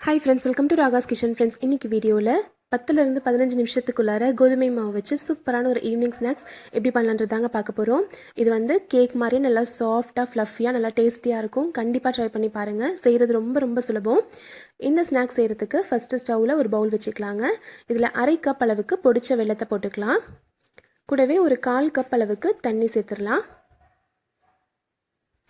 Hi friends, welcome to Ragas kitchen friends. இன்னைக்கு வீடியோல 10 ல இருந்து 15 நிமிஷத்துக்குள்ளார கோதுமை மாவு வச்சு சூப்பரான ஒரு ஈவினிங் ஸ்நாக்ஸ் எப்படி பண்ணலாம்ன்றதாங்க பார்க்க போறோம். இது வந்து கேக் மாதிரி நல்லா சாஃப்ட்டா ஃப்ளஃபியா நல்லா டேஸ்டியா இருக்கும். கண்டிப்பா ட்ரை பண்ணி பாருங்க. செய்யிறது ரொம்ப சுலபம். இந்த ஸ்நாக்ஸ் செய்யிறதுக்கு ஃபர்ஸ்ட் ஸ்டவ்ல ஒரு பவுல் வச்சுக்கலாங்க. இதுல 1/2 கப் அளவுக்கு பொடிச்ச வெல்லத்தை போட்டுக்கலாம். கூடவே ஒரு 1/4 கப் அளவுக்கு தண்ணி சேர்த்துறலாம்.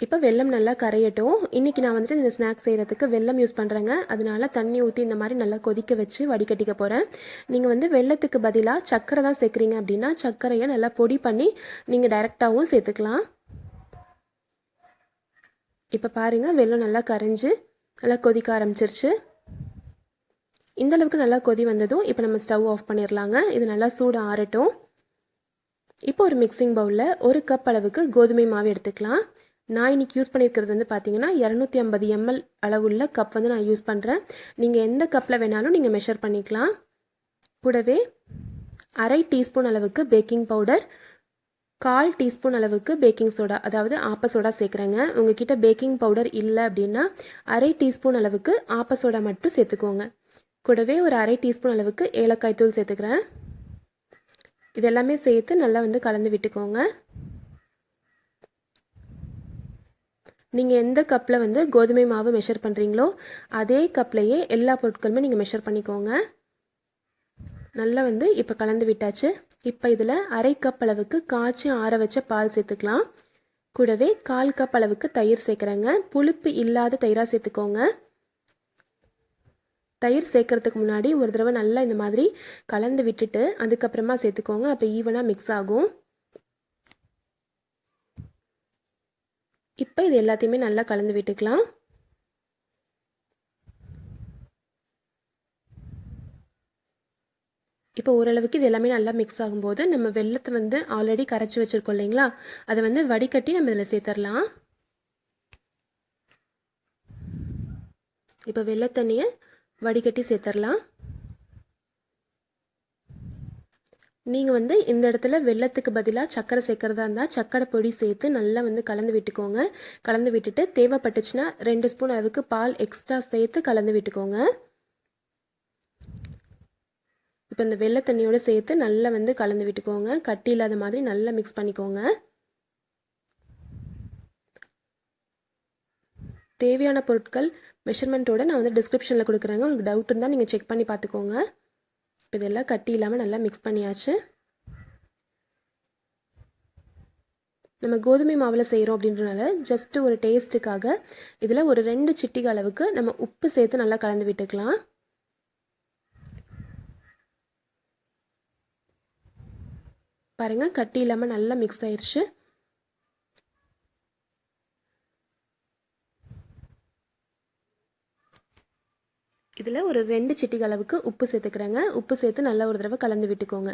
இப்போ வெல்லம் நல்லா கரையட்டும். இன்னைக்கு நான் வந்துட்டு இந்த ஸ்நாக்ஸ் செய்கிறதுக்கு வெல்லம் யூஸ் பண்ணுறேங்க. அதனால தண்ணி ஊற்றி இந்த மாதிரி நல்லா கொதிக்க வச்சு வடிகட்டிக்க போகிறேன். நீங்கள் வந்து வெல்லத்துக்கு பதிலாக சர்க்கரை தான் சேர்க்குறீங்க அப்படின்னா சர்க்கரையை நல்லா பொடி பண்ணி நீங்கள் டைரெக்டாகவும் சேர்த்துக்கலாம். இப்போ பாருங்கள், வெல்லம் நல்லா கரைஞ்சி நல்லா கொதிக்க ஆரம்பிச்சிருச்சு. இந்தளவுக்கு நல்லா கொதி வந்ததும் இப்போ நம்ம ஸ்டவ் ஆஃப் பண்ணிடலாங்க. இது நல்லா சூடு ஆறட்டும். இப்போ ஒரு மிக்சிங் பவுலில் 1 கப் அளவுக்கு கோதுமை மாவு எடுத்துக்கலாம். நான் இன்றைக்கி யூஸ் பண்ணியிருக்கிறது வந்து பார்த்தீங்கன்னா 250 ml அளவுள்ள கப் வந்து நான் யூஸ் பண்ணுறேன். நீங்கள் எந்த கப்பில் வேணாலும் நீங்கள் மெஷர் பண்ணிக்கலாம். கூடவே 1/2 டீஸ்பூன் அளவுக்கு பேக்கிங் பவுடர், 1/4 டீஸ்பூன் அளவுக்கு பேக்கிங் சோடா, அதாவது ஆப்ப சோடா சேர்க்குறேங்க. உங்ககிட்ட பேக்கிங் பவுடர் இல்லை அப்படின்னா 1/2 டீஸ்பூன் அளவுக்கு ஆப்ப சோடா மட்டும் சேர்த்துக்கோங்க. கூடவே ஒரு 1/2 டீஸ்பூன் அளவுக்கு ஏலக்காய் தூள் சேர்த்துக்கிறேன். இதெல்லாமே சேர்த்து நல்லா வந்து கலந்து விட்டுக்கோங்க. நீங்கள் எந்த கப்பில் வந்து கோதுமை மாவு மெஷர் பண்ணுறீங்களோ அதே கப்லையே எல்லா பொருட்களுமே நீங்கள் மெஷர் பண்ணிக்கோங்க. நல்லா வந்து இப்போ கலந்து விட்டாச்சு. இப்போ இதில் 1/2 கப் அளவுக்கு காய்ச்சி ஆற வச்ச பால் சேர்த்துக்கலாம். கூடவே 1/4 கப் அளவுக்கு தயிர் சேர்க்குறேங்க. புளிப்பு இல்லாத தயிராக சேர்த்துக்கோங்க. தயிர் சேர்க்கறதுக்கு முன்னாடி ஒரு தடவை நல்லா இந்த மாதிரி கலந்து விட்டுட்டு அதுக்கப்புறமா சேர்த்துக்கோங்க. அப்போ ஈவனாக மிக்ஸ் ஆகும். இப்போ இது எல்லாத்தையுமே நல்லா கலந்து விட்டுக்கலாம். இப்போ ஓரளவுக்கு இது எல்லாமே நல்லா மிக்ஸ் ஆகும்போது நம்ம வெல்லத்தை வந்து ஆல்ரெடி கரைச்சி வச்சுருக்கோம் இல்லைங்களா, அதை வந்து வடிகட்டி நம்ம இதில் சேர்த்துடலாம். இப்போ வெல்லத்தண்ணியை வடிகட்டி சேர்த்துடலாம். நீங்கள் வந்து இந்த இடத்துல வெல்லத்துக்கு பதிலாக சர்க்கரை சேர்க்குறதா இருந்தால் சர்க்கரை பொடி சேர்த்து நல்லா வந்து கலந்து விட்டுக்கோங்க. கலந்து விட்டுட்டு தேவைப்பட்டுச்சுன்னா 2 ஸ்பூன் அளவுக்கு பால் எக்ஸ்ட்ரா சேர்த்து கலந்து விட்டுக்கோங்க. இப்போ இந்த வெள்ளை தண்ணியோடு சேர்த்து நல்லா வந்து கலந்து விட்டுக்கோங்க. கட்டி இல்லாத மாதிரி நல்லா மிக்ஸ் பண்ணிக்கோங்க. தேவையான பொருட்கள் மெஷர்மெண்ட்டோடு நான் வந்து டிஸ்கிரிப்ஷனில் கொடுக்குறேங்க. உங்களுக்கு டவுட் இருந்தால் நீங்கள் செக் பண்ணி பார்த்துக்கோங்க. இப்போ இதெல்லாம் கட்டி இல்லாமல் நல்லா மிக்ஸ் பண்ணியாச்சு. நம்ம கோதுமை மாவில் செய்கிறோம் அப்படின்றனால ஜஸ்ட்டு ஒரு டேஸ்ட்டுக்காக இதில் ஒரு 2 சிட்டிகை அளவுக்கு நம்ம உப்பு சேர்த்து நல்லா கலந்து விட்டுக்கலாம். பாருங்கள், கட்டி இல்லாமல் நல்லா மிக்ஸ் ஆயிடுச்சு. இதில் ஒரு 2 சிட்டிகை அளவுக்கு உப்பு சேர்த்துக்கிறேங்க. உப்பு சேர்த்து நல்லா ஒரு தடவை கலந்து விட்டுக்கோங்க.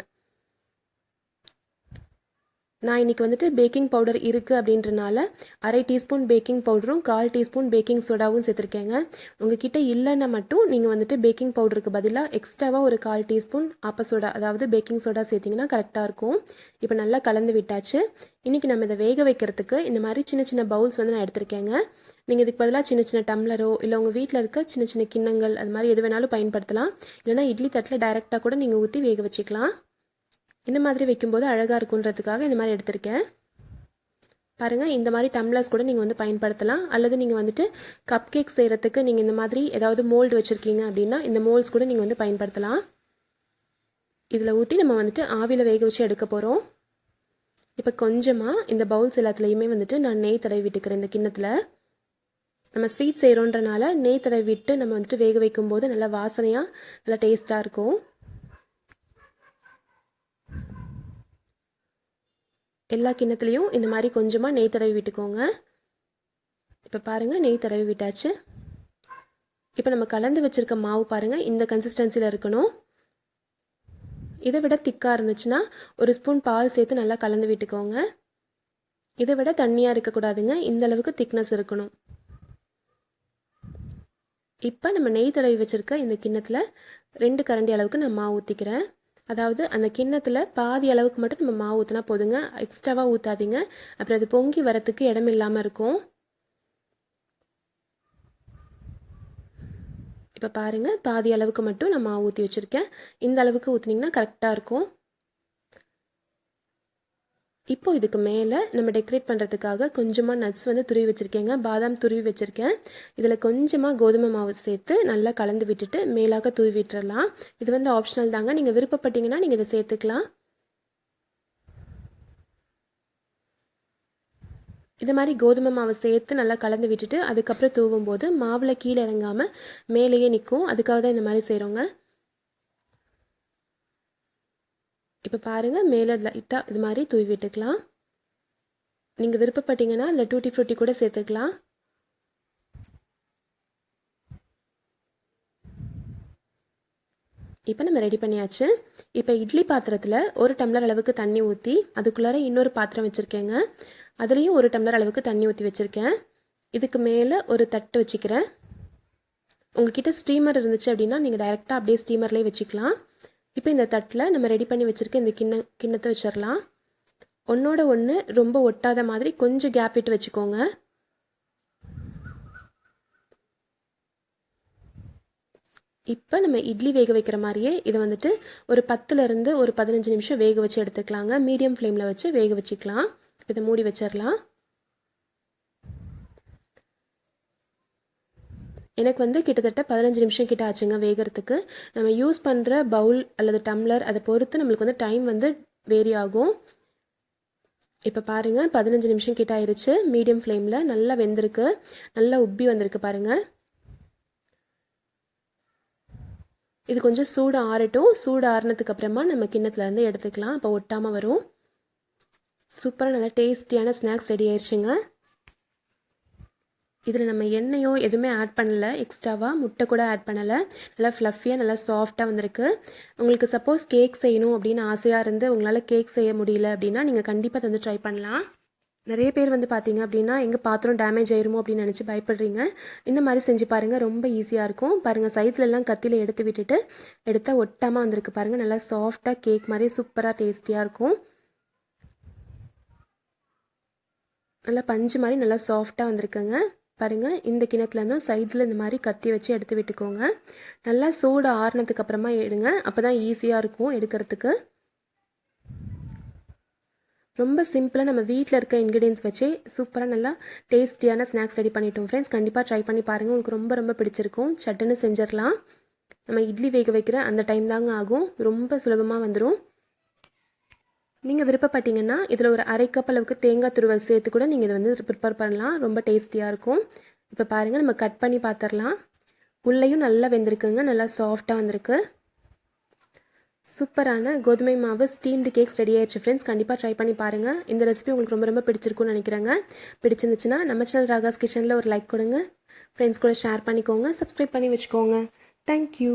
நான் இன்றைக்கி வந்துட்டு பேக்கிங் பவுடர் இருக்குது அப்படின்றனால 1/2 டீஸ்பூன் பேக்கிங் பவுடரும் 1/4 டீஸ்பூன் பேக்கிங் சோடாவும் சேர்த்துருக்கேங்க. உங்ககிட்ட இல்லைன்னா மட்டும் நீங்கள் வந்துட்டு பேக்கிங் பவுடருக்கு பதிலாக எக்ஸ்ட்ராவாக ஒரு 1/4 டீஸ்பூன் ஆப்ப சோடா, அதாவது பேக்கிங் சோடா சேர்த்திங்கன்னா கரெக்டாக இருக்கும். இப்போ நல்லா கலந்து விட்டாச்சு. இன்றைக்கி நம்ம இதை வேக வைக்கிறதுக்கு இந்த மாதிரி சின்ன பவுல்ஸ் வந்து நான் எடுத்திருக்கேங்க. நீங்கள் இதுக்கு பதிலாக சின்ன டம்ளரோ இல்லை உங்கள் வீட்டில் இருக்க சின்ன கிண்ணங்கள் அது மாதிரி எது வேணாலும் பயன்படுத்தலாம். இல்லைனா இட்லி தட்டில் டைரெக்டாக கூட நீங்கள் ஊற்றி வேக வச்சுக்கலாம். இந்த மாதிரி வைக்கும்போது அழகாக இருக்குன்றதுக்காக இந்த மாதிரி எடுத்திருக்கேன். பாருங்கள், இந்த மாதிரி டம்ளர்ஸ் கூட நீங்கள் வந்து பயன்படுத்தலாம். அல்லது நீங்கள் வந்துட்டு கப் கேக் செய்கிறதுக்கு நீங்கள் இந்த மாதிரி ஏதாவது மோல்டு வச்சுருக்கீங்க அப்படின்னா இந்த மோல்ட்ஸ் கூட நீங்கள் வந்து பயன்படுத்தலாம். இதில் ஊற்றி நம்ம வந்துட்டு ஆவியில் வேக வச்சு எடுக்க போகிறோம். இப்போ கொஞ்சமாக இந்த பவுல்ஸ் எல்லாத்துலேயுமே வந்துட்டு நான் நெய் தடவி விட்டுக்கிறேன். இந்த கிண்ணத்தில் நம்ம ஸ்வீட் செய்கிறோன்றனால நெய் தடவி விட்டு நம்ம வந்துட்டு வேக வைக்கும்போது நல்லா வாசனையாக நல்லா டேஸ்ட்டாக இருக்கும். எல்லா கிண்ணத்துலேயும் இந்த மாதிரி கொஞ்சமாக நெய் தடவி விட்டுக்கோங்க. இப்போ பாருங்கள், நெய் தடவி விட்டாச்சு. இப்போ நம்ம கலந்து வச்சுருக்க மாவு பாருங்கள் இந்த கன்சிஸ்டன்சியில் இருக்கணும். இதை விட திக்காக இருந்துச்சுன்னா ஒரு ஸ்பூன் பால் சேர்த்து நல்லா கலந்து விட்டுக்கோங்க. இதை விட தண்ணியாக இருக்கக்கூடாதுங்க, இந்த அளவுக்கு திக்னஸ் இருக்கணும். இப்போ நம்ம நெய் தடவி வச்சுருக்க இந்த கிண்ணத்தில் 2 கரண்டி அளவுக்கு நான் மாவு ஊற்றிக்கிறேன். அதாவது அந்த கிண்ணத்தில் பாதி அளவுக்கு மட்டும் நம்ம மாவு ஊற்றினா போதுங்க, எக்ஸ்ட்ராவாக ஊற்றாதீங்க. அப்புறம் அது பொங்கி வரத்துக்கு இடம் இல்லாமல் இருக்கும். இப்போ பாருங்கள், பாதி அளவுக்கு மட்டும் நான் மாவு ஊற்றி வச்சுருக்கேன். இந்த அளவுக்கு ஊற்றினீங்கன்னா கரெக்டாக இருக்கும். இப்போ இதுக்கு மேலே நம்ம டெக்கரேட் பண்ணுறதுக்காக கொஞ்சமாக நட்ஸ் வந்து துருவி வச்சுருக்கேங்க. பாதாம் துருவி வச்சுருக்கேன். இதில் கொஞ்சமாக கோதுமை மாவு சேர்த்து நல்லா கலந்து விட்டுட்டு மேலாக தூவி விட்டுறலாம். இது வந்து ஆப்ஷனல் தாங்க. நீங்கள் விருப்பப்பட்டீங்கன்னா நீங்கள் இதை சேர்த்துக்கலாம். இது மாதிரி கோதுமை மாவை சேர்த்து நல்லா கலந்து விட்டுட்டு அதுக்கப்புறம் தூவும் போது மாவில் கீழே இறங்காமல் மேலேயே நிற்கும். அதுக்காக தான் இந்த மாதிரி செய்கிறோங்க. இப்போ பாருங்கள், மேலே லைட்டாக இது மாதிரி தூவி விட்டுக்கலாம். நீங்கள் விருப்பப்பட்டீங்கன்னா அதில் டூட்டி ஃப்ரூட்டி கூட சேர்த்துக்கலாம். இப்போ நம்ம ரெடி பண்ணியாச்சு. இப்போ இட்லி பாத்திரத்தில் 1 டம்ளர் அளவுக்கு தண்ணி ஊற்றி அதுக்குள்ளார இன்னொரு பாத்திரம் வச்சுருக்கேங்க. அதுலேயும் 1 டம்ளர் அளவுக்கு தண்ணி ஊற்றி வச்சுருக்கேன். இதுக்கு மேலே ஒரு தட்டு வச்சுக்கிறேன். உங்ககிட்ட ஸ்டீமர் இருந்துச்சு அப்படின்னா நீங்கள் டைரெக்டாக அப்படியே ஸ்டீமர்லேயே வச்சுக்கலாம். இப்போ இந்த தட்டில் நம்ம ரெடி பண்ணி வச்சுருக்க இந்த கிண்ணத்தை வச்சிடலாம். ஒன்றோட ஒன்று ரொம்ப ஒட்டாத மாதிரி கொஞ்சம் கேப் விட்டு வச்சுக்கோங்க. இப்போ நம்ம இட்லி வேக வைக்கிற மாதிரியே இதை வந்துட்டு ஒரு 10லேருந்து ஒரு 15 நிமிஷம் வேக வச்சு எடுத்துக்கலாங்க. மீடியம் ஃப்ளேமில் வச்சு வேக வச்சுக்கலாம். இதை மூடி வச்சிடலாம். எனக்கு வந்து கிட்டத்தட்ட 15 நிமிஷம் கிட்ட ஆச்சுங்க வேகிறதுக்கு. நம்ம யூஸ் பண்ணுற பவுல் அல்லது டம்ளர் அதை பொறுத்து நம்மளுக்கு வந்து டைம் வந்து வேரி ஆகும். இப்போ பாருங்கள், 15 நிமிஷம் கிட்ட ஆயிடுச்சு. மீடியம் ஃப்ளேமில் நல்லா வெந்திருக்கு, நல்லா உப்பி வந்திருக்கு பாருங்கள். இது கொஞ்சம் சூடு ஆறட்டும். சூடு ஆறினதுக்கு அப்புறமா நம்ம கிண்ணத்துலேருந்து எடுத்துக்கலாம். அப்போ ஒட்டாமல் வரும். சூப்பராக நல்லா டேஸ்டியான ஸ்நாக்ஸ் ரெடி ஆயிடுச்சுங்க. இதில் நம்ம எண்ணெயோ எதுவுமே ஆட் பண்ணலை, எக்ஸ்ட்ராவாக முட்டை கூட ஆட் பண்ணலை. நல்லா ஃப்ளஃபியாக நல்லா சாஃப்டாக வந்திருக்கு. உங்களுக்கு சப்போஸ் கேக் செய்யணும் அப்படின்னு ஆசையாக இருந்து உங்களால் கேக் செய்ய முடியல அப்படின்னா நீங்கள் கண்டிப்பாக அதை வந்து ட்ரை பண்ணலாம். நிறைய பேர் வந்து பார்த்தீங்க அப்படின்னா எங்கள் பாத்திரம் டேமேஜ் ஆயிருமோ அப்படின்னு நினச்சி பயப்படுறீங்க. இந்த மாதிரி செஞ்சு பாருங்கள், ரொம்ப ஈஸியாக இருக்கும். பாருங்கள், சைட்ஸ்லாம் கத்தியில் எடுத்து விட்டுட்டு எடுத்தால் ஒட்டாமல் வந்திருக்கு பாருங்கள். நல்லா சாஃப்டாக கேக் மாதிரி சூப்பராக டேஸ்டியாக இருக்கும். நல்லா பஞ்சு மாதிரி நல்லா சாஃப்டாக வந்திருக்குங்க பாருங்கள். இந்த கிணத்துலேருந்தும் சைட்ஸில் இந்த மாதிரி கத்தி வச்சு எடுத்து விட்டுக்கோங்க. நல்லா சூடு ஆறுனதுக்கு அப்புறமா எடுங்க. அப்போ தான் ஈஸியாக இருக்கும் எடுக்கிறதுக்கு. ரொம்ப சிம்பிளாக நம்ம வீட்டில் இருக்க இன்க்ரீடியன்ஸ் வச்சு சூப்பராக நல்லா டேஸ்டியான ஸ்நாக்ஸ் ரெடி பண்ணிட்டோம் ஃப்ரெண்ட்ஸ். கண்டிப்பாக ட்ரை பண்ணி பாருங்கள், உங்களுக்கு ரொம்ப ரொம்ப பிடிச்சிருக்கும். சட்டுன்னு செஞ்சிடலாம். நம்ம இட்லி வேக வைக்கிற அந்த டைம் தாங்க ஆகும். ரொம்ப சுலபமாக வந்துடும். நீங்கள் விருப்பப்பட்டீங்கன்னா இதில் ஒரு 1/2 கப் அளவுக்கு தேங்காய் துருவல் சேர்த்து கூட நீங்கள் இதை வந்து ப்ரிப்பேர் பண்ணலாம். ரொம்ப டேஸ்டியாக இருக்கும். இப்போ பாருங்கள், நம்ம கட் பண்ணி பார்த்துடலாம். உள்ளேயும் நல்லா வெந்திருக்குங்க, நல்லா சாஃப்டாக வந்திருக்கு. சூப்பரான கோதுமை மாவு ஸ்டீம்டு கேக்ஸ் ரெடி ஆயிடுச்சு ஃப்ரெண்ட்ஸ். கண்டிப்பாக ட்ரை பண்ணி பாருங்கள். இந்த ரெசிபி உங்களுக்கு ரொம்ப ரொம்ப பிடிச்சிருக்குன்னு நினைக்கிறேங்க. பிடிச்சிருந்துச்சுன்னா நம்ம சேனல் ராகாஸ் கிச்சனில் ஒரு லைக் கொடுங்க. ஃப்ரெண்ட்ஸ் கூட ஷேர் பண்ணிக்கோங்க. சப்ஸ்கிரைப் பண்ணி வச்சுக்கோங்க. தேங்க்யூ.